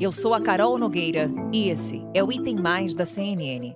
Eu sou a Carol Nogueira e esse é o Item Mais da CNN.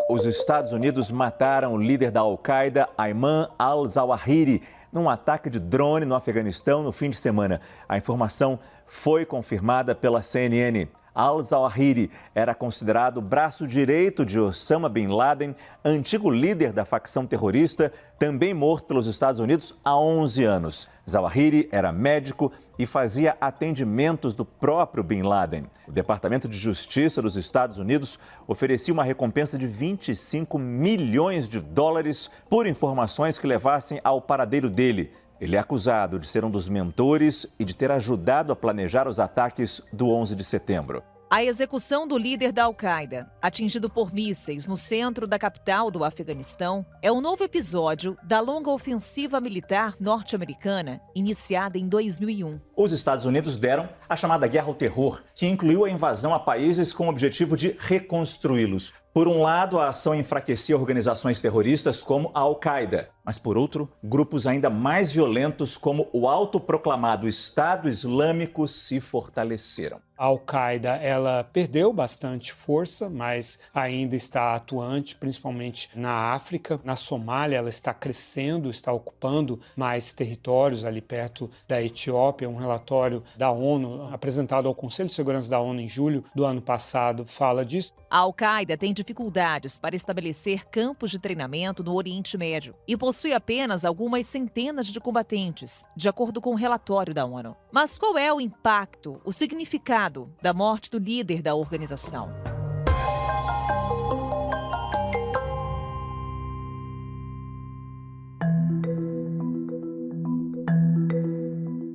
Os Estados Unidos mataram o líder da Al-Qaeda, Ayman al-Zawahiri, num ataque de drone no Afeganistão no fim de semana. A informação foi confirmada pela CNN. Al-Zawahiri era considerado o braço direito de Osama Bin Laden, antigo líder da facção terrorista, também morto pelos Estados Unidos há 11 anos. Zawahiri era médico e fazia atendimentos do próprio Bin Laden. O Departamento de Justiça dos Estados Unidos oferecia uma recompensa de 25 milhões de dólares por informações que levassem ao paradeiro dele. Ele é acusado de ser um dos mentores e de ter ajudado a planejar os ataques do 11 de setembro. A execução do líder da Al-Qaeda, atingido por mísseis no centro da capital do Afeganistão, é um novo episódio da longa ofensiva militar norte-americana iniciada em 2001. Os Estados Unidos deram a chamada Guerra ao Terror, que incluiu a invasão a países com o objetivo de reconstruí-los. Por um lado, a ação enfraquecia organizações terroristas como a Al-Qaeda, mas por outro, grupos ainda mais violentos como o autoproclamado Estado Islâmico se fortaleceram. A Al-Qaeda, ela perdeu bastante força, mas ainda está atuante, principalmente na África. Na Somália, ela está crescendo, está ocupando mais territórios ali perto da Etiópia. Um relatório da ONU, apresentado ao Conselho de Segurança da ONU em julho do ano passado, fala disso. A Al-Qaeda tem dificuldades para estabelecer campos de treinamento no Oriente Médio e possui apenas algumas centenas de combatentes, de acordo com o relatório da ONU. Mas qual é o impacto, o significado da morte do líder da organização?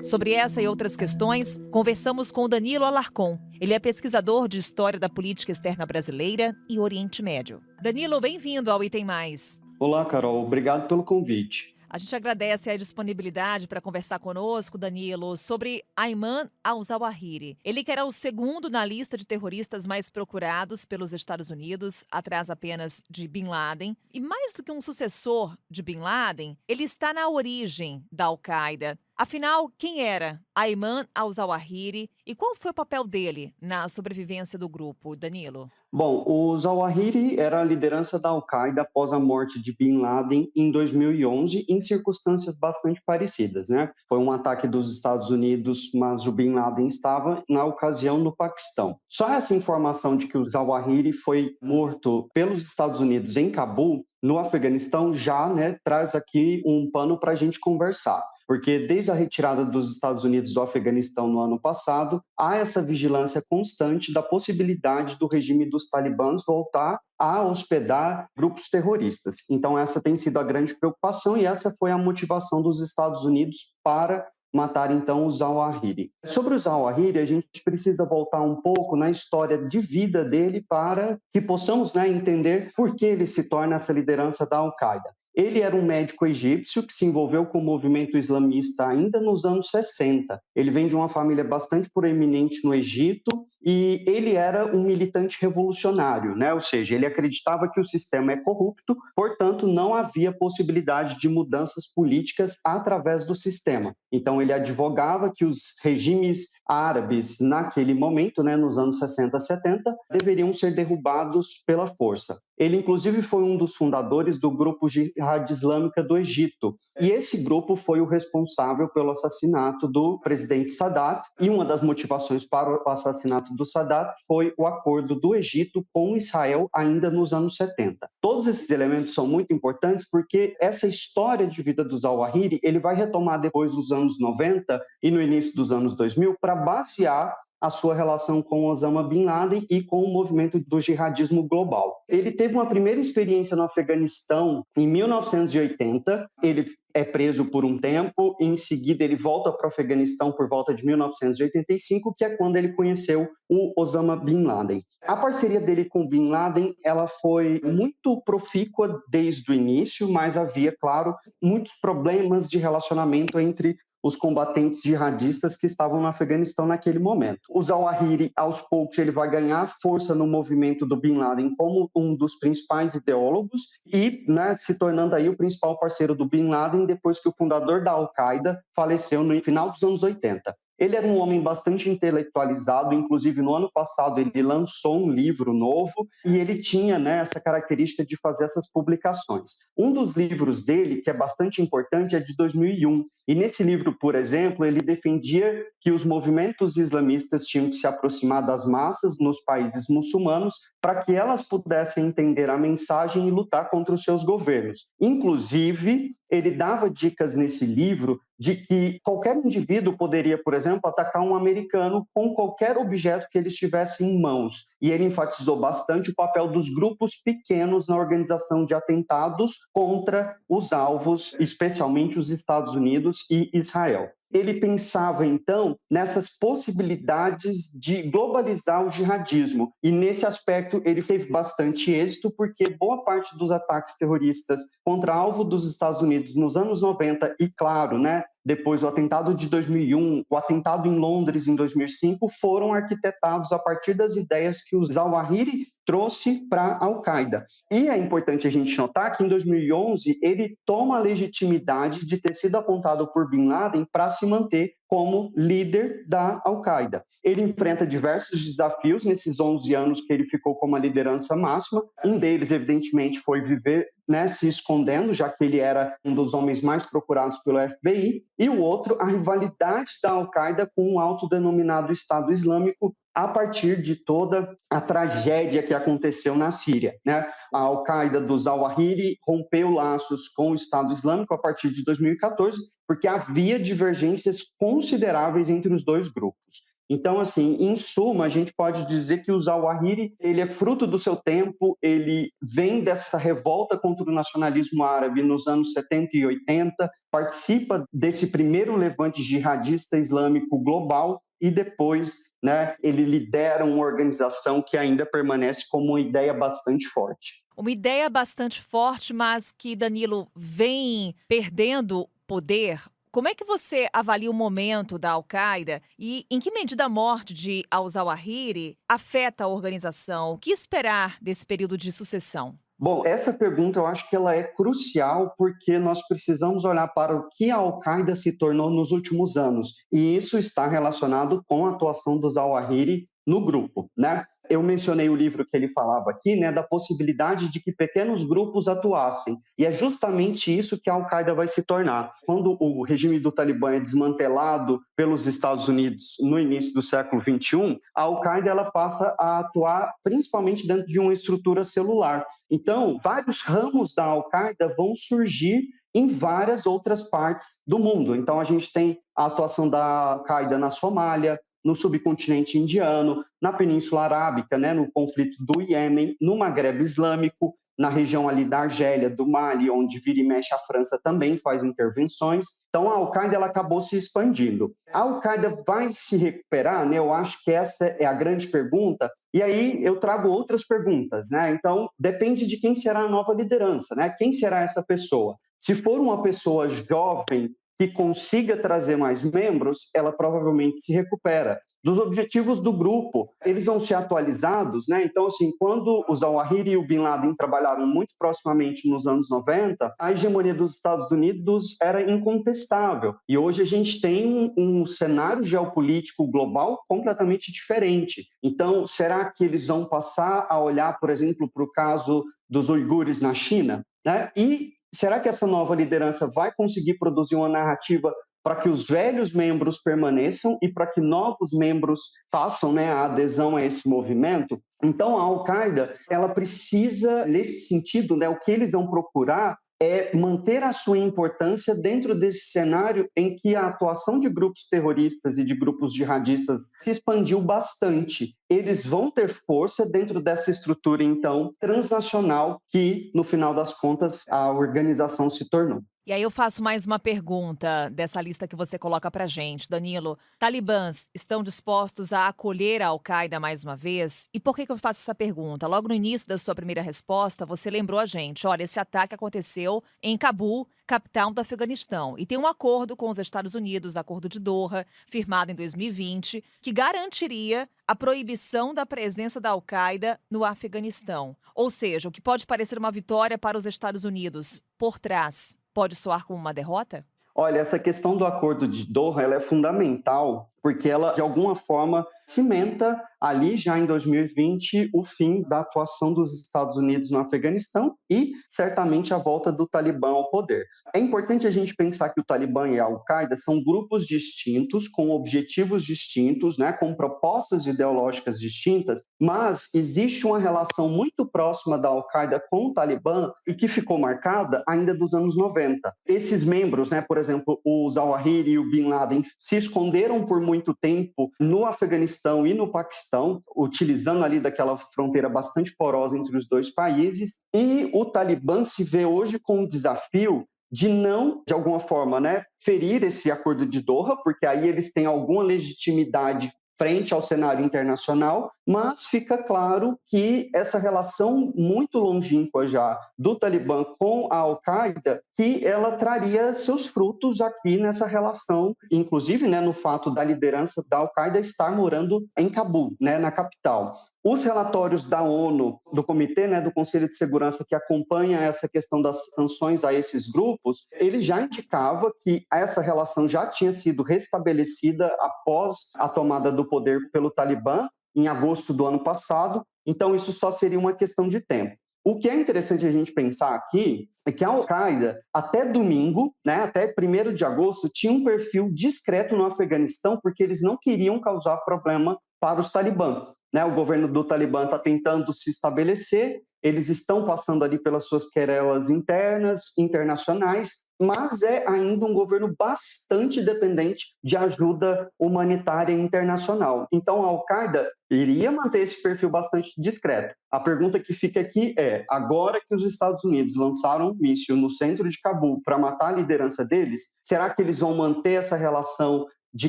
Sobre essa e outras questões, conversamos com Danilo Alarcon. Ele é pesquisador de História da Política Externa Brasileira e Oriente Médio. Danilo, bem-vindo ao Item Mais. Olá, Carol. Obrigado pelo convite. A gente agradece a disponibilidade para conversar conosco, Danilo, sobre Ayman al-Zawahiri. Ele que era o segundo na lista de terroristas mais procurados pelos Estados Unidos, atrás apenas de Bin Laden. E mais do que um sucessor de Bin Laden, ele está na origem da Al-Qaeda. Afinal, quem era Ayman al-Zawahiri e qual foi o papel dele na sobrevivência do grupo, Danilo? Bom, o Zawahiri era a liderança da Al-Qaeda após a morte de Bin Laden em 2011, em circunstâncias bastante parecidas, né? Foi um ataque dos Estados Unidos, mas o Bin Laden estava, na ocasião, no Paquistão. Só essa informação de que o Zawahiri foi morto pelos Estados Unidos em Cabul, no Afeganistão, já, né, traz aqui um pano para a gente conversar. Porque desde a retirada dos Estados Unidos do Afeganistão no ano passado, há essa vigilância constante da possibilidade do regime dos talibãs voltar a hospedar grupos terroristas. Então essa tem sido a grande preocupação e essa foi a motivação dos Estados Unidos para matar então o Zawahiri. Sobre o Zawahiri, a gente precisa voltar um pouco na história de vida dele para que possamos, né, entender por que ele se torna essa liderança da Al-Qaeda. Ele era um médico egípcio que se envolveu com o movimento islamista ainda nos anos 60. Ele vem de uma família bastante proeminente no Egito e ele era um militante revolucionário, né? Ou seja, ele acreditava que o sistema é corrupto, portanto, não havia possibilidade de mudanças políticas através do sistema. Então, ele advogava que os regimes árabes, naquele momento, né, nos anos 60, 70, deveriam ser derrubados pela força. Ele, inclusive, foi um dos fundadores do grupo Jihad Islâmica do Egito. E esse grupo foi o responsável pelo assassinato do presidente Sadat. E uma das motivações para o assassinato do Sadat foi o acordo do Egito com Israel ainda nos anos 70. Todos esses elementos são muito importantes porque essa história de vida do Zawahiri, ele vai retomar depois dos anos 90 e no início dos anos 2000 para basear a sua relação com Osama Bin Laden e com o movimento do jihadismo global. Ele teve uma primeira experiência no Afeganistão em 1980, ele é preso por um tempo, e em seguida ele volta para o Afeganistão por volta de 1985, que é quando ele conheceu o Osama Bin Laden. A parceria dele com Bin Laden, ela foi muito profícua desde o início, mas havia, claro, muitos problemas de relacionamento entre os combatentes jihadistas que estavam no Afeganistão naquele momento. O Zawahiri, aos poucos, ele vai ganhar força no movimento do Bin Laden como um dos principais ideólogos e, né, se tornando aí o principal parceiro do Bin Laden depois que o fundador da Al-Qaeda faleceu no final dos anos 80. Ele era um homem bastante intelectualizado, inclusive no ano passado ele lançou um livro novo e ele tinha, né, essa característica de fazer essas publicações. Um dos livros dele, que é bastante importante, é de 2001. E nesse livro, por exemplo, ele defendia que os movimentos islamistas tinham que se aproximar das massas nos países muçulmanos para que elas pudessem entender a mensagem e lutar contra os seus governos. Inclusive, ele dava dicas nesse livro de que qualquer indivíduo poderia, por exemplo, atacar um americano com qualquer objeto que ele estivesse em mãos. E ele enfatizou bastante o papel dos grupos pequenos na organização de atentados contra os alvos, especialmente os Estados Unidos e Israel. Ele pensava, então, nessas possibilidades de globalizar o jihadismo. E, nesse aspecto, ele teve bastante êxito, porque boa parte dos ataques terroristas contra alvo dos Estados Unidos nos anos 90, e, claro, né, depois o atentado de 2001, o atentado em Londres em 2005, foram arquitetados a partir das ideias que o Zawahiri trouxe para a Al-Qaeda. E é importante a gente notar que em 2011 ele toma a legitimidade de ter sido apontado por Bin Laden para se manter como líder da Al-Qaeda. Ele enfrenta diversos desafios nesses 11 anos que ele ficou como a liderança máxima. Um deles, evidentemente, foi viver, né, se escondendo, já que ele era um dos homens mais procurados pelo FBI. E o outro, a rivalidade da Al-Qaeda com o autodenominado Estado Islâmico, a partir de toda a tragédia que aconteceu na Síria, né? A Al-Qaeda do Zawahiri rompeu laços com o Estado Islâmico a partir de 2014, porque havia divergências consideráveis entre os dois grupos. Então, assim, em suma, a gente pode dizer que o Zawahiri, ele é fruto do seu tempo, ele vem dessa revolta contra o nacionalismo árabe nos anos 70 e 80, participa desse primeiro levante jihadista islâmico global e depois, né, ele lidera uma organização que ainda permanece como uma ideia bastante forte. Uma ideia bastante forte, mas que, Danilo, vem perdendo poder. Como é que você avalia o momento da Al-Qaeda e em que medida a morte de al-Zawahiri afeta a organização? O que esperar desse período de sucessão? Bom, essa pergunta eu acho que ela é crucial porque nós precisamos olhar para o que a Al-Qaeda se tornou nos últimos anos. E isso está relacionado com a atuação do Zawahiri no grupo, né? Eu mencionei o livro que ele falava aqui, né, da possibilidade de que pequenos grupos atuassem. E é justamente isso que a Al-Qaeda vai se tornar. Quando o regime do Talibã é desmantelado pelos Estados Unidos no início do século XXI, a Al-Qaeda ela passa a atuar principalmente dentro de uma estrutura celular. Então, vários ramos da Al-Qaeda vão surgir em várias outras partes do mundo. Então, a gente tem a atuação da Al-Qaeda na Somália, no subcontinente indiano, na Península Arábica, né, no conflito do Iêmen, no Magrebe Islâmico, na região ali da Argélia, do Mali, onde vira e mexe a França também faz intervenções. Então a Al-Qaeda ela acabou se expandindo. A Al-Qaeda vai se recuperar, né? Eu acho que essa é a grande pergunta. E aí eu trago outras perguntas, né? Então depende de quem será a nova liderança, né? Quem será essa pessoa? Se for uma pessoa jovem que consiga trazer mais membros, ela provavelmente se recupera. Dos objetivos do grupo, eles vão ser atualizados, né? Então, assim, quando o Zawahiri e o Bin Laden trabalharam muito proximamente nos anos 90, a hegemonia dos Estados Unidos era incontestável. E hoje a gente tem um cenário geopolítico global completamente diferente. Então, será que eles vão passar a olhar, por exemplo, para o caso dos uigures na China, né? E será que essa nova liderança vai conseguir produzir uma narrativa para que os velhos membros permaneçam e para que novos membros façam, né, a adesão a esse movimento? Então, a Al-Qaeda, ela precisa, nesse sentido, né, o que eles vão procurar é manter a sua importância dentro desse cenário em que a atuação de grupos terroristas e de grupos jihadistas se expandiu bastante. Eles vão ter força dentro dessa estrutura, então, transnacional que, no final das contas, a organização se tornou. E aí eu faço mais uma pergunta dessa lista que você coloca pra gente, Danilo. Talibãs estão dispostos a acolher a Al-Qaeda mais uma vez? E por que eu faço essa pergunta? Logo no início da sua primeira resposta, você lembrou a gente, olha, esse ataque aconteceu em Cabul, capital do Afeganistão, e tem um acordo com os Estados Unidos, Acordo de Doha, firmado em 2020, que garantiria a proibição da presença da Al-Qaeda no Afeganistão. Ou seja, o que pode parecer uma vitória para os Estados Unidos, por trás, pode soar como uma derrota? Olha, essa questão do Acordo de Doha ela é fundamental porque ela, de alguma forma, cimenta ali já em 2020 o fim da atuação dos Estados Unidos no Afeganistão e certamente a volta do Talibã ao poder. É importante a gente pensar que o Talibã e a Al-Qaeda são grupos distintos, com objetivos distintos, né, com propostas ideológicas distintas, mas existe uma relação muito próxima da Al-Qaeda com o Talibã e que ficou marcada ainda dos anos 90. Esses membros, né, por exemplo, o Zawahiri e o Bin Laden, se esconderam por muito tempo no Afeganistão e no Paquistão, utilizando ali daquela fronteira bastante porosa entre os dois países, e o Talibã se vê hoje com o desafio de não, de alguma forma, né, ferir esse acordo de Doha, porque aí eles têm alguma legitimidade frente ao cenário internacional, mas fica claro que essa relação muito longínqua já do Talibã com a Al-Qaeda, que ela traria seus frutos aqui nessa relação, inclusive, né, no fato da liderança da Al-Qaeda estar morando em Cabul, né, na capital. Os relatórios da ONU, do Comitê, né, do Conselho de Segurança, que acompanha essa questão das sanções a esses grupos, ele já indicava que essa relação já tinha sido restabelecida após a tomada do poder pelo Talibã, em agosto do ano passado, então isso só seria uma questão de tempo. O que é interessante a gente pensar aqui é que a Al-Qaeda, até domingo, né, até 1º de agosto, tinha um perfil discreto no Afeganistão, porque eles não queriam causar problema para os Talibã. Né, o governo do Talibã está tentando se estabelecer, eles estão passando ali pelas suas querelas internas, internacionais, mas é ainda um governo bastante dependente de ajuda humanitária internacional. Então, a Al-Qaeda iria manter esse perfil bastante discreto. A pergunta que fica aqui é, agora que os Estados Unidos lançaram um míssil no centro de Cabul para matar a liderança deles, será que eles vão manter essa relação de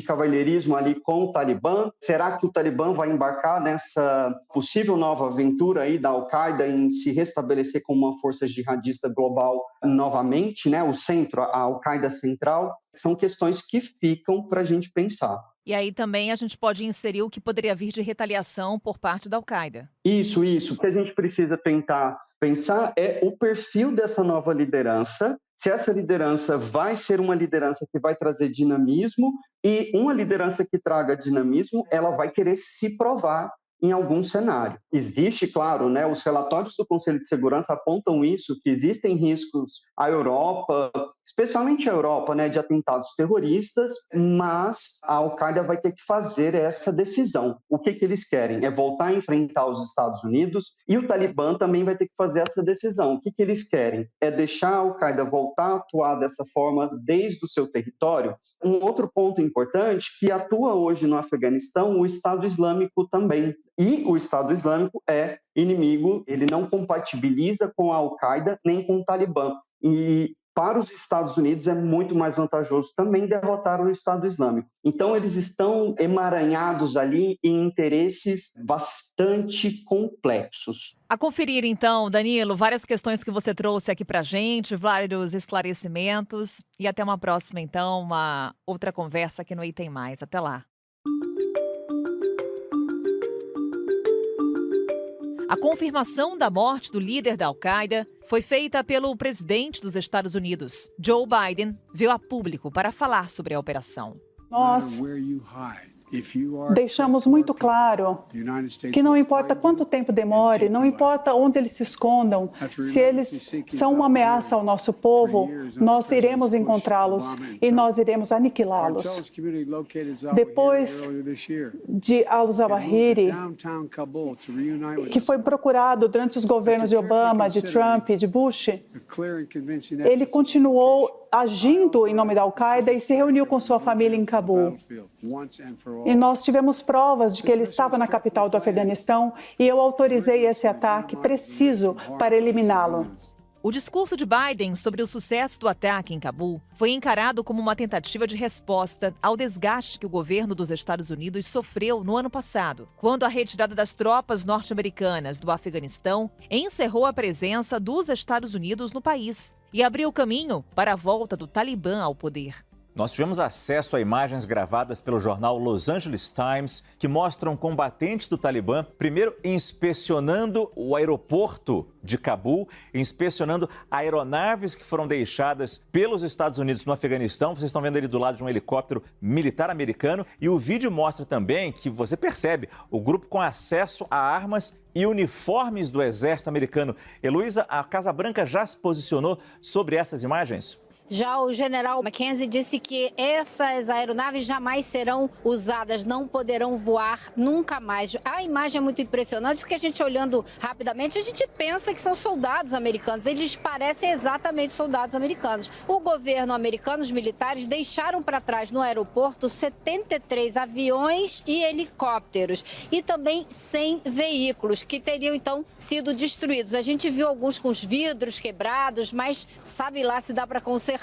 cavalheirismo ali com o Talibã? Será que o Talibã vai embarcar nessa possível nova aventura aí da Al-Qaeda em se restabelecer como uma força jihadista global novamente, né? O centro, a Al-Qaeda central, são questões que ficam para a gente pensar. E aí também a gente pode inserir o que poderia vir de retaliação por parte da Al-Qaeda. Isso. O que a gente precisa tentar pensar é o perfil dessa nova liderança, se essa liderança vai ser uma liderança que vai trazer dinamismo, e uma liderança que traga dinamismo, ela vai querer se provar em algum cenário. Existe, claro, né, os relatórios do Conselho de Segurança apontam isso, que existem riscos à Europa, especialmente a Europa, né, de atentados terroristas, mas a Al-Qaeda vai ter que fazer essa decisão. O que eles querem? É voltar a enfrentar os Estados Unidos, e o Talibã também vai ter que fazer essa decisão. O que eles querem? É deixar a Al-Qaeda voltar a atuar dessa forma desde o seu território? Um outro ponto importante, que atua hoje no Afeganistão, o Estado Islâmico também. E o Estado Islâmico é inimigo, ele não compatibiliza com a Al-Qaeda nem com o Talibã. E para os Estados Unidos é muito mais vantajoso também derrotar o Estado Islâmico. Então eles estão emaranhados ali em interesses bastante complexos. A conferir então, Danilo, várias questões que você trouxe aqui pra gente, vários esclarecimentos, e até uma próxima então, uma outra conversa aqui no Item Mais. Até lá. A confirmação da morte do líder da Al-Qaeda foi feita pelo presidente dos Estados Unidos. Joe Biden veio a público para falar sobre a operação. Nós deixamos muito claro que não importa quanto tempo demore, não importa onde eles se escondam, se eles são uma ameaça ao nosso povo, nós iremos encontrá-los e nós iremos aniquilá-los. Depois de al-Zawahiri, que foi procurado durante os governos de Obama, de Trump e de Bush, ele continuou agindo em nome da Al-Qaeda e se reuniu com sua família em Cabul. E nós tivemos provas de que ele estava na capital do Afeganistão e eu autorizei esse ataque preciso para eliminá-lo. O discurso de Biden sobre o sucesso do ataque em Cabul foi encarado como uma tentativa de resposta ao desgaste que o governo dos Estados Unidos sofreu no ano passado, quando a retirada das tropas norte-americanas do Afeganistão encerrou a presença dos Estados Unidos no país e abriu o caminho para a volta do Talibã ao poder. Nós tivemos acesso a imagens gravadas pelo jornal Los Angeles Times que mostram combatentes do Talibã, primeiro inspecionando o aeroporto de Cabul, inspecionando aeronaves que foram deixadas pelos Estados Unidos no Afeganistão. Vocês estão vendo ali do lado de um helicóptero militar americano. E o vídeo mostra também que você percebe o grupo com acesso a armas e uniformes do exército americano. Heloísa, a Casa Branca já se posicionou sobre essas imagens? Já o general Mackenzie disse que essas aeronaves jamais serão usadas, não poderão voar nunca mais. A imagem é muito impressionante porque a gente olhando rapidamente, a gente pensa que são soldados americanos. Eles parecem exatamente soldados americanos. O governo americano, os militares, deixaram para trás no aeroporto 73 aviões e helicópteros e também 100 veículos que teriam então sido destruídos. A gente viu alguns com os vidros quebrados, mas sabe lá se dá para consertar.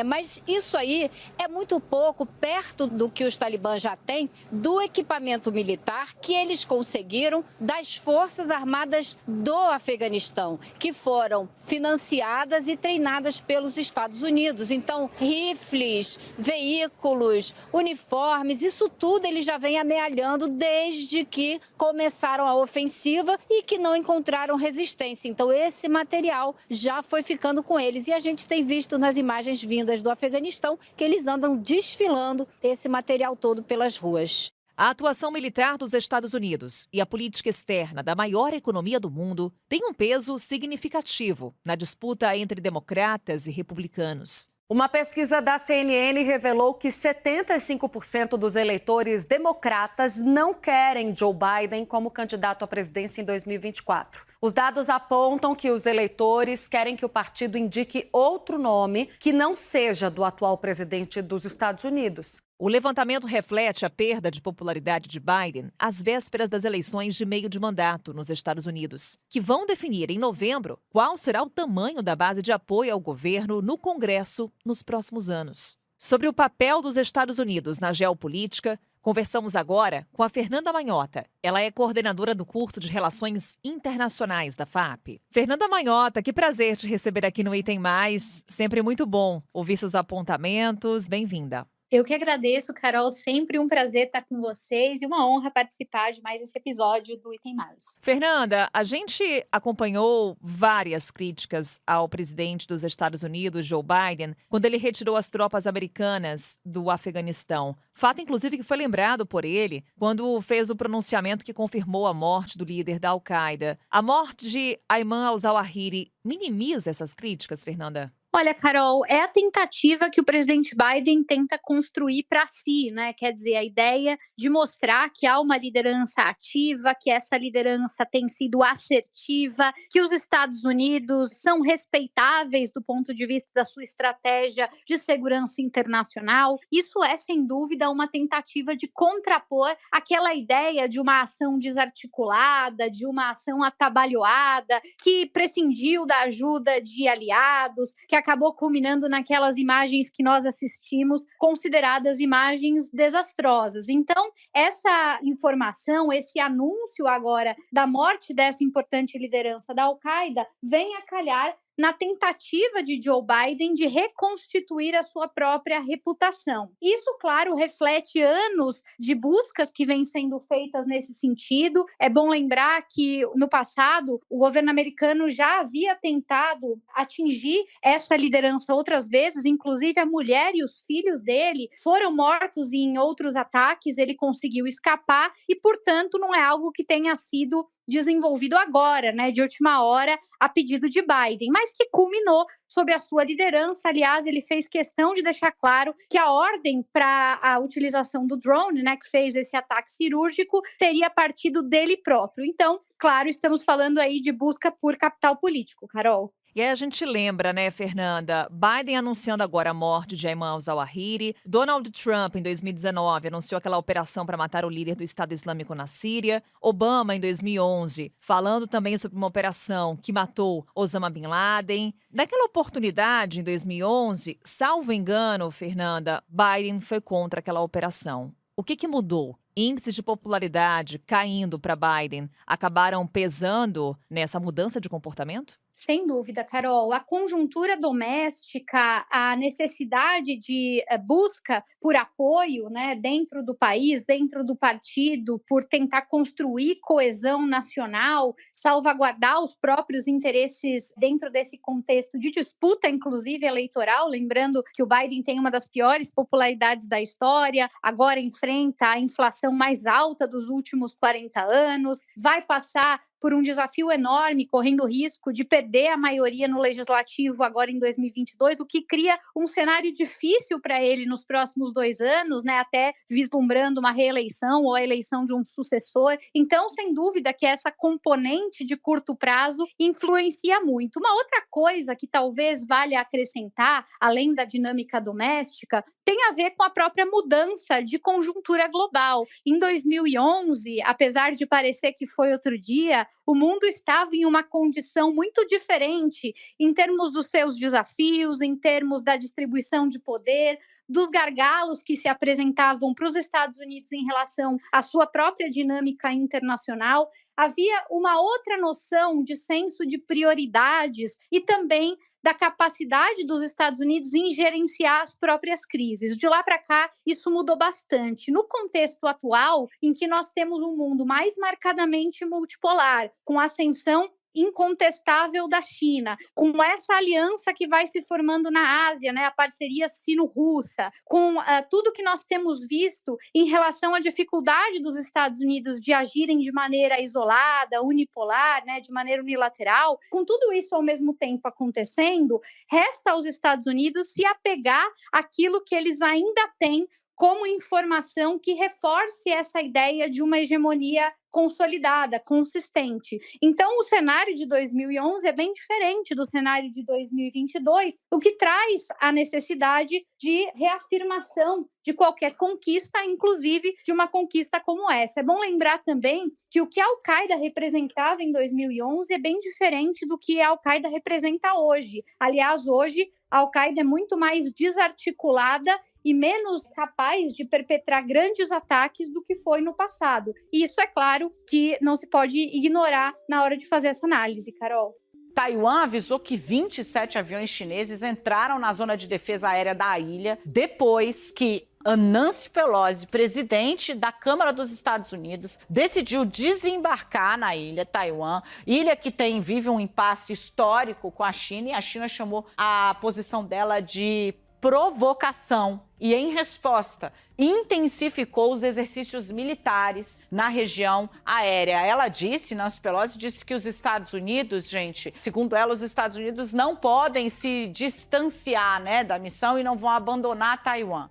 Mas isso aí é muito pouco perto do que os talibãs já têm, do equipamento militar que eles conseguiram das Forças Armadas do Afeganistão, que foram financiadas e treinadas pelos Estados Unidos. Então, rifles, veículos, uniformes, isso tudo eles já vêm amealhando desde que começaram a ofensiva e que não encontraram resistência. Então, esse material já foi ficando com eles e a gente tem visto nas imagens vindas do Afeganistão que eles andam desfilando esse material todo pelas ruas. A atuação militar dos Estados Unidos e a política externa da maior economia do mundo têm um peso significativo na disputa entre democratas e republicanos. Uma pesquisa da CNN revelou que 75% dos eleitores democratas não querem Joe Biden como candidato à presidência em 2024. Os dados apontam que os eleitores querem que o partido indique outro nome que não seja do atual presidente dos Estados Unidos. O levantamento reflete a perda de popularidade de Biden às vésperas das eleições de meio de mandato nos Estados Unidos, que vão definir em novembro qual será o tamanho da base de apoio ao governo no Congresso nos próximos anos. Sobre o papel dos Estados Unidos na geopolítica, conversamos agora com a Fernanda Manhota. Ela é coordenadora do curso de Relações Internacionais da FAP. Fernanda Manhota, que prazer te receber aqui no Item Mais. Sempre muito bom ouvir seus apontamentos. Bem-vinda. Eu que agradeço, Carol. Sempre um prazer estar com vocês e uma honra participar de mais esse episódio do Item Mais. Fernanda, a gente acompanhou várias críticas ao presidente dos Estados Unidos, Joe Biden, quando ele retirou as tropas americanas do Afeganistão. Fato, inclusive, que foi lembrado por ele quando fez o pronunciamento que confirmou a morte do líder da Al-Qaeda. A morte de Ayman al-Zawahiri minimiza essas críticas, Fernanda? Olha, Carol, é a tentativa que o presidente Biden tenta construir para si, né? Quer dizer, a ideia de mostrar que há uma liderança ativa, que essa liderança tem sido assertiva, que os Estados Unidos são respeitáveis do ponto de vista da sua estratégia de segurança internacional. Isso é, sem dúvida, uma tentativa de contrapor aquela ideia de uma ação desarticulada, de uma ação atabalhoada, que prescindiu da ajuda de aliados, que acabou culminando naquelas imagens que nós assistimos, consideradas imagens desastrosas. Então, essa informação, esse anúncio agora da morte dessa importante liderança da Al-Qaeda, vem a calhar na tentativa de Joe Biden de reconstituir a sua própria reputação. Isso, claro, reflete anos de buscas que vêm sendo feitas nesse sentido. É bom lembrar que, no passado, o governo americano já havia tentado atingir essa liderança outras vezes, inclusive a mulher e os filhos dele foram mortos em outros ataques, ele conseguiu escapar e, portanto, não é algo que tenha sido desenvolvido agora, né, de última hora, a pedido de Biden, mas que culminou sob a sua liderança. Aliás, ele fez questão de deixar claro que a ordem para a utilização do drone, né, que fez esse ataque cirúrgico, teria partido dele próprio. Então, claro, estamos falando aí de busca por capital político, Carol. E aí a gente lembra, né, Fernanda, Biden anunciando agora a morte de Ayman al-Zawahiri, Donald Trump, em 2019, anunciou aquela operação para matar o líder do Estado Islâmico na Síria, Obama, em 2011, falando também sobre uma operação que matou Osama Bin Laden. Naquela oportunidade, em 2011, salvo engano, Fernanda, Biden foi contra aquela operação. O que mudou? Índices de popularidade caindo para Biden acabaram pesando nessa mudança de comportamento? Sem dúvida, Carol. A conjuntura doméstica, a necessidade de busca por apoio, né, dentro do país, dentro do partido, por tentar construir coesão nacional, salvaguardar os próprios interesses dentro desse contexto de disputa, inclusive eleitoral, lembrando que o Biden tem uma das piores popularidades da história, agora enfrenta a inflação mais alta dos últimos 40 anos, vai passar por um desafio enorme, correndo o risco de perder a maioria no legislativo agora em 2022, o que cria um cenário difícil para ele nos próximos 2 anos, né, até vislumbrando uma reeleição ou a eleição de um sucessor. Então, sem dúvida que essa componente de curto prazo influencia muito. Uma outra coisa que talvez valha acrescentar, além da dinâmica doméstica, tem a ver com a própria mudança de conjuntura global. Em 2011, apesar de parecer que foi outro dia, o mundo estava em uma condição muito diferente em termos dos seus desafios, em termos da distribuição de poder, dos gargalos que se apresentavam para os Estados Unidos em relação à sua própria dinâmica internacional. Havia uma outra noção de senso de prioridades e também da capacidade dos Estados Unidos em gerenciar as próprias crises. De lá para cá, isso mudou bastante. No contexto atual, em que nós temos um mundo mais marcadamente multipolar, com a ascensão incontestável da China, com essa aliança que vai se formando na Ásia, né, a parceria sino-russa, com tudo que nós temos visto em relação à dificuldade dos Estados Unidos de agirem de maneira isolada, unipolar, né, de maneira unilateral, com tudo isso ao mesmo tempo acontecendo, resta aos Estados Unidos se apegar àquilo que eles ainda têm como informação que reforce essa ideia de uma hegemonia consolidada, consistente. Então, o cenário de 2011 é bem diferente do cenário de 2022, o que traz a necessidade de reafirmação de qualquer conquista, inclusive de uma conquista como essa. É bom lembrar também que o que a Al-Qaeda representava em 2011 é bem diferente do que a Al-Qaeda representa hoje. Aliás, hoje, a Al-Qaeda é muito mais desarticulada e menos capaz de perpetrar grandes ataques do que foi no passado. E isso, é claro, que não se pode ignorar na hora de fazer essa análise, Carol. Taiwan avisou que 27 aviões chineses entraram na zona de defesa aérea da ilha depois que Nancy Pelosi, presidente da Câmara dos Estados Unidos, decidiu desembarcar na ilha Taiwan, ilha que vive um impasse histórico com a China, e a China chamou a posição dela de provocação e, em resposta, intensificou os exercícios militares na região aérea. Ela disse, Nancy Pelosi disse que os Estados Unidos, gente, segundo ela, os Estados Unidos não podem se distanciar, né, da missão e não vão abandonar Taiwan.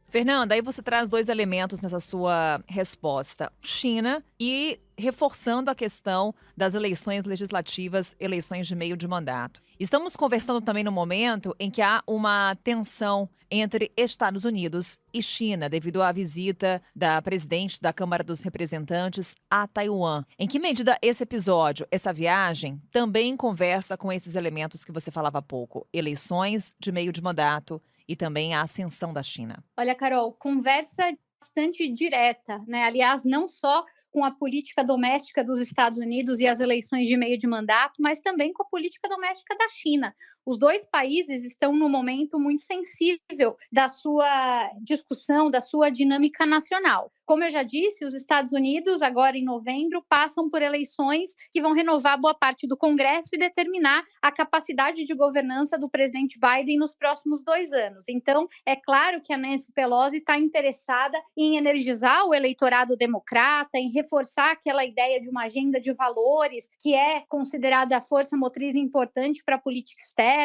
Fernanda, aí você traz 2 elementos nessa sua resposta. China e reforçando a questão das eleições legislativas, eleições de meio de mandato. Estamos conversando também no momento em que há uma tensão entre Estados Unidos e China, devido à visita da presidente da Câmara dos Representantes a Taiwan. Em que medida esse episódio, essa viagem, também conversa com esses elementos que você falava há pouco? Eleições de meio de mandato e também a ascensão da China. Olha, Carol, conversa bastante direta, né? Aliás, não só com a política doméstica dos Estados Unidos e as eleições de meio de mandato, mas também com a política doméstica da China. Os 2 países estão num momento muito sensível da sua discussão, da sua dinâmica nacional. Como eu já disse, os Estados Unidos, agora em novembro, passam por eleições que vão renovar boa parte do Congresso e determinar a capacidade de governança do presidente Biden nos próximos 2 anos. Então, é claro que a Nancy Pelosi está interessada em energizar o eleitorado democrata, em reforçar aquela ideia de uma agenda de valores que é considerada a força motriz importante para a política externa.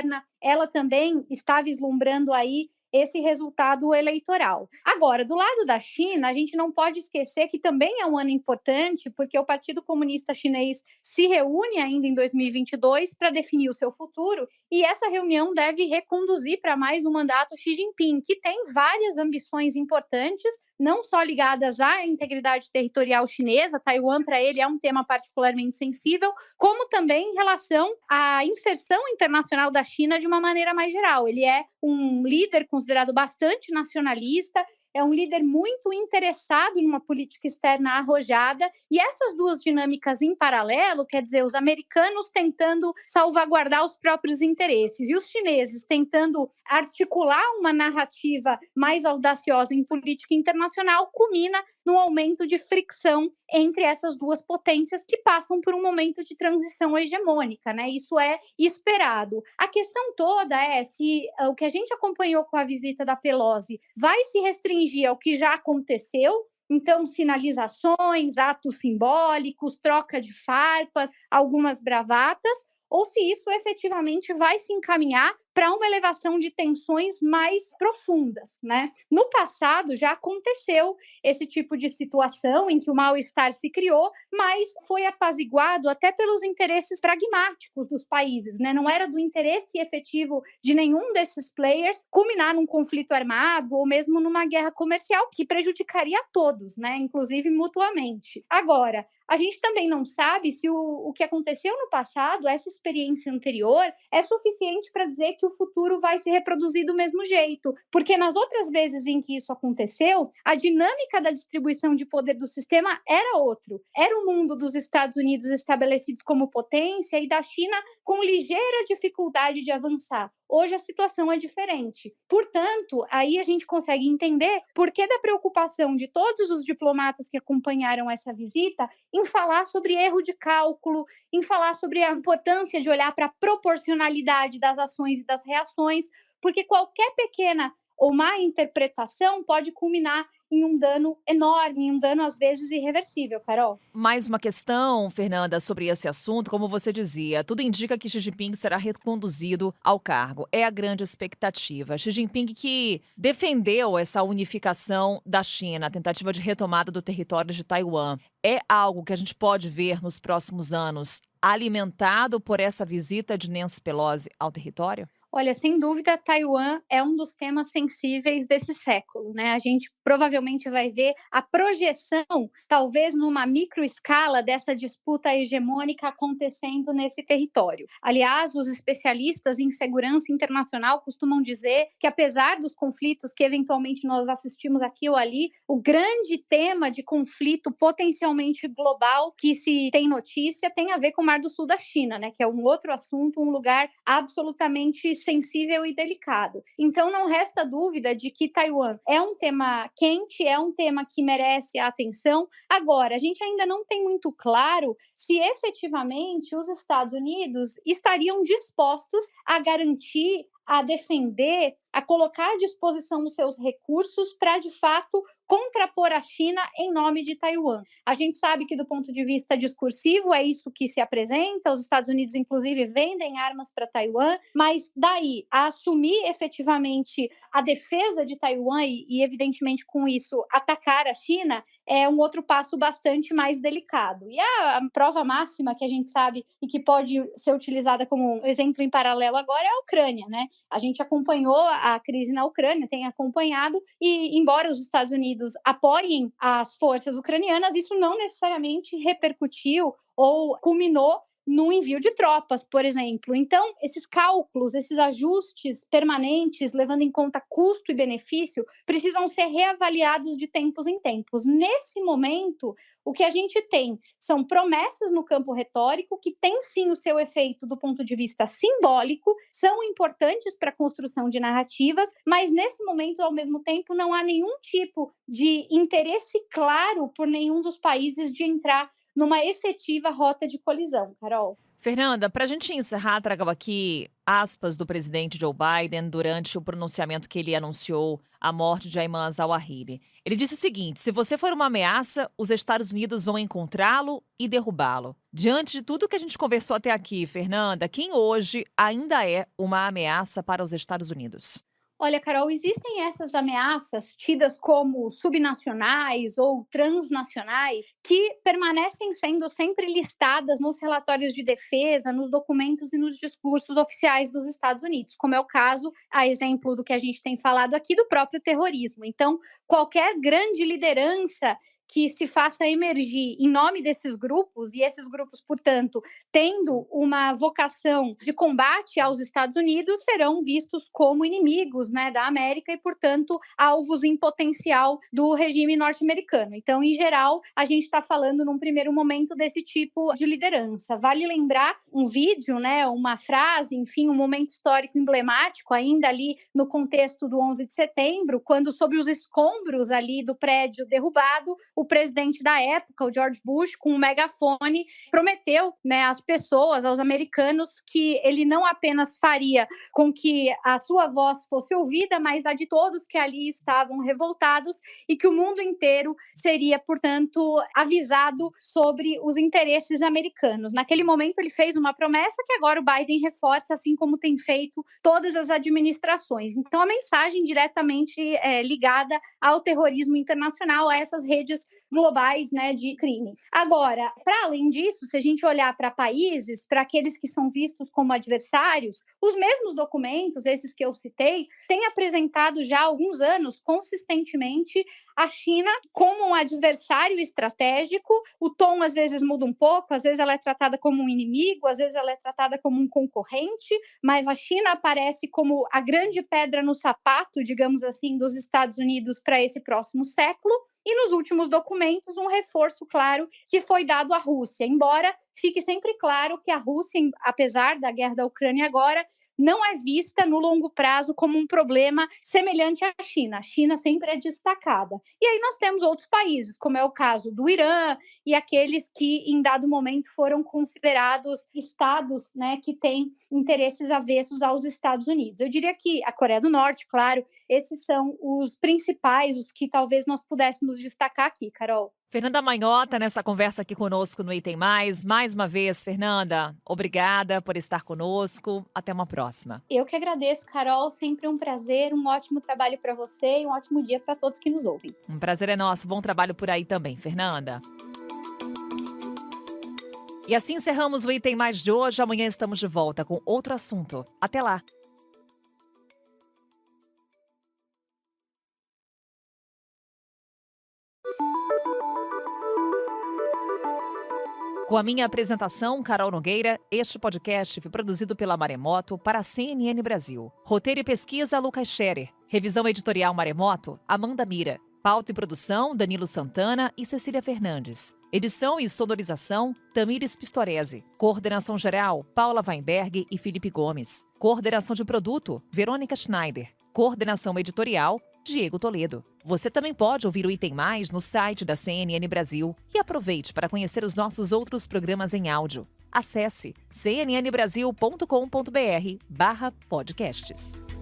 Ela também está vislumbrando aí esse resultado eleitoral. Agora, do lado da China, a gente não pode esquecer que também é um ano importante, porque o Partido Comunista Chinês se reúne ainda em 2022 para definir o seu futuro, e essa reunião deve reconduzir para mais um mandato Xi Jinping, que tem várias ambições importantes, não só ligadas à integridade territorial chinesa, Taiwan para ele é um tema particularmente sensível, como também em relação à inserção internacional da China de uma maneira mais geral. Ele é um líder considerado bastante nacionalista, é um líder muito interessado numa política externa arrojada, e essas duas dinâmicas em paralelo, quer dizer, os americanos tentando salvaguardar os próprios interesses e os chineses tentando articular uma narrativa mais audaciosa em política internacional, culmina no aumento de fricção entre essas duas potências que passam por um momento de transição hegemônica, né? Isso é esperado. A questão toda é se o que a gente acompanhou com a visita da Pelosi vai se restringir ao que já aconteceu. Então, sinalizações, atos simbólicos, troca de farpas, algumas bravatas, ou se isso efetivamente vai se encaminhar para uma elevação de tensões mais profundas, né? No passado já aconteceu esse tipo de situação em que o mal-estar se criou, mas foi apaziguado até pelos interesses pragmáticos dos países, né? Não era do interesse efetivo de nenhum desses players culminar num conflito armado ou mesmo numa guerra comercial que prejudicaria a todos, né? Inclusive mutuamente. Agora, a gente também não sabe se o que aconteceu no passado, essa experiência anterior, é suficiente para dizer que o futuro vai se reproduzir do mesmo jeito. Porque nas outras vezes em que isso aconteceu, a dinâmica da distribuição de poder do sistema era outro. Era o mundo dos Estados Unidos estabelecidos como potência e da China com ligeira dificuldade de avançar. Hoje a situação é diferente. Portanto, aí a gente consegue entender por que da preocupação de todos os diplomatas que acompanharam essa visita em falar sobre erro de cálculo, em falar sobre a importância de olhar para a proporcionalidade das ações e das reações, porque qualquer pequena ou má interpretação pode culminar em um dano enorme, em um dano às vezes irreversível, Carol. Mais uma questão, Fernanda, sobre esse assunto. Como você dizia, tudo indica que Xi Jinping será reconduzido ao cargo. É a grande expectativa. Xi Jinping que defendeu essa unificação da China, a tentativa de retomada do território de Taiwan. É algo que a gente pode ver nos próximos anos alimentado por essa visita de Nancy Pelosi ao território? Olha, sem dúvida, Taiwan é um dos temas sensíveis desse século, né? A gente provavelmente vai ver a projeção, talvez numa microescala, dessa disputa hegemônica acontecendo nesse território. Aliás, os especialistas em segurança internacional costumam dizer que, apesar dos conflitos que eventualmente nós assistimos aqui ou ali, o grande tema de conflito potencialmente global que se tem notícia tem a ver com o Mar do Sul da China, né? Que é um outro assunto, um lugar absolutamente sensível e delicado. Então, não resta dúvida de que Taiwan é um tema quente, é um tema que merece a atenção. Agora, a gente ainda não tem muito claro se efetivamente os Estados Unidos estariam dispostos a garantir, a defender, a colocar à disposição os seus recursos para, de fato, contrapor a China em nome de Taiwan. A gente sabe que, do ponto de vista discursivo, é isso que se apresenta. Os Estados Unidos, inclusive, vendem armas para Taiwan, mas daí a assumir efetivamente a defesa de Taiwan e, evidentemente, com isso, atacar a China, é um outro passo bastante mais delicado. E a prova máxima que a gente sabe e que pode ser utilizada como um exemplo em paralelo agora é a Ucrânia, né? A gente acompanhou a crise na Ucrânia, tem acompanhado, e embora os Estados Unidos apoiem as forças ucranianas, isso não necessariamente repercutiu ou culminou no envio de tropas, por exemplo. Então, esses cálculos, esses ajustes permanentes, levando em conta custo e benefício, precisam ser reavaliados de tempos em tempos. Nesse momento, o que a gente tem são promessas no campo retórico que têm sim o seu efeito do ponto de vista simbólico, são importantes para a construção de narrativas, mas nesse momento, ao mesmo tempo, não há nenhum tipo de interesse claro por nenhum dos países de entrar numa efetiva rota de colisão, Carol. Fernanda, para a gente encerrar, trago aqui aspas do presidente Joe Biden durante o pronunciamento que ele anunciou a morte de Ayman Zawahiri. Ele disse o seguinte: se você for uma ameaça, os Estados Unidos vão encontrá-lo e derrubá-lo. Diante de tudo que a gente conversou até aqui, Fernanda, quem hoje ainda é uma ameaça para os Estados Unidos? Olha, Carol, existem essas ameaças tidas como subnacionais ou transnacionais que permanecem sendo sempre listadas nos relatórios de defesa, nos documentos e nos discursos oficiais dos Estados Unidos, como é o caso, a exemplo do que a gente tem falado aqui, do próprio terrorismo. Então, qualquer grande liderança que se faça emergir em nome desses grupos, e esses grupos, portanto, tendo uma vocação de combate aos Estados Unidos, serão vistos como inimigos, né, da América e, portanto, alvos em potencial do regime norte-americano. Então, em geral, a gente está falando, num primeiro momento, desse tipo de liderança. Vale lembrar um vídeo, né, uma frase, enfim, um momento histórico emblemático, ainda ali no contexto do 11 de setembro, quando, sob os escombros ali do prédio derrubado, o presidente da época, o George Bush, com um megafone, prometeu, né, às pessoas, aos americanos, que ele não apenas faria com que a sua voz fosse ouvida, mas a de todos que ali estavam revoltados, e que o mundo inteiro seria, portanto, avisado sobre os interesses americanos. Naquele momento, ele fez uma promessa que agora o Biden reforça, assim como tem feito todas as administrações. Então, a mensagem diretamente ligada ao terrorismo internacional, a essas redes globais, né, de crime. Agora, para além disso, se a gente olhar para países, para aqueles que são vistos como adversários, os mesmos documentos, esses que eu citei, têm apresentado já há alguns anos, consistentemente, a China como um adversário estratégico. O tom às vezes muda um pouco, às vezes ela é tratada como um inimigo, às vezes ela é tratada como um concorrente, mas a China aparece como a grande pedra no sapato, digamos assim, dos Estados Unidos para esse próximo século. E nos últimos documentos, um reforço claro que foi dado à Rússia, embora fique sempre claro que a Rússia, apesar da guerra da Ucrânia agora, não é vista no longo prazo como um problema semelhante à China. A China sempre é destacada. E aí nós temos outros países, como é o caso do Irã e aqueles que, em dado momento, foram considerados estados, né, que têm interesses avessos aos Estados Unidos. Eu diria que a Coreia do Norte, claro, esses são os principais, os que talvez nós pudéssemos destacar aqui, Carol. Fernanda Manhota, nessa conversa aqui conosco no Item Mais. Mais uma vez, Fernanda, obrigada por estar conosco. Até uma próxima. Eu que agradeço, Carol. Sempre um prazer, um ótimo trabalho para você e um ótimo dia para todos que nos ouvem. Um prazer é nosso. Bom trabalho por aí também, Fernanda. E assim encerramos o Item Mais de hoje. Amanhã estamos de volta com outro assunto. Até lá. Com a minha apresentação, Carol Nogueira, este podcast foi produzido pela Maremoto para a CNN Brasil. Roteiro e pesquisa, Lucas Scherer. Revisão editorial Maremoto, Amanda Mira. Pauta e produção, Danilo Santana e Cecília Fernandes. Edição e sonorização, Tamires Pistorese. Coordenação geral, Paula Weinberg e Felipe Gomes. Coordenação de produto, Verônica Schneider. Coordenação editorial, Diego Toledo. Você também pode ouvir o Item Mais no site da CNN Brasil e aproveite para conhecer os nossos outros programas em áudio. Acesse cnnbrasil.com.br/podcasts.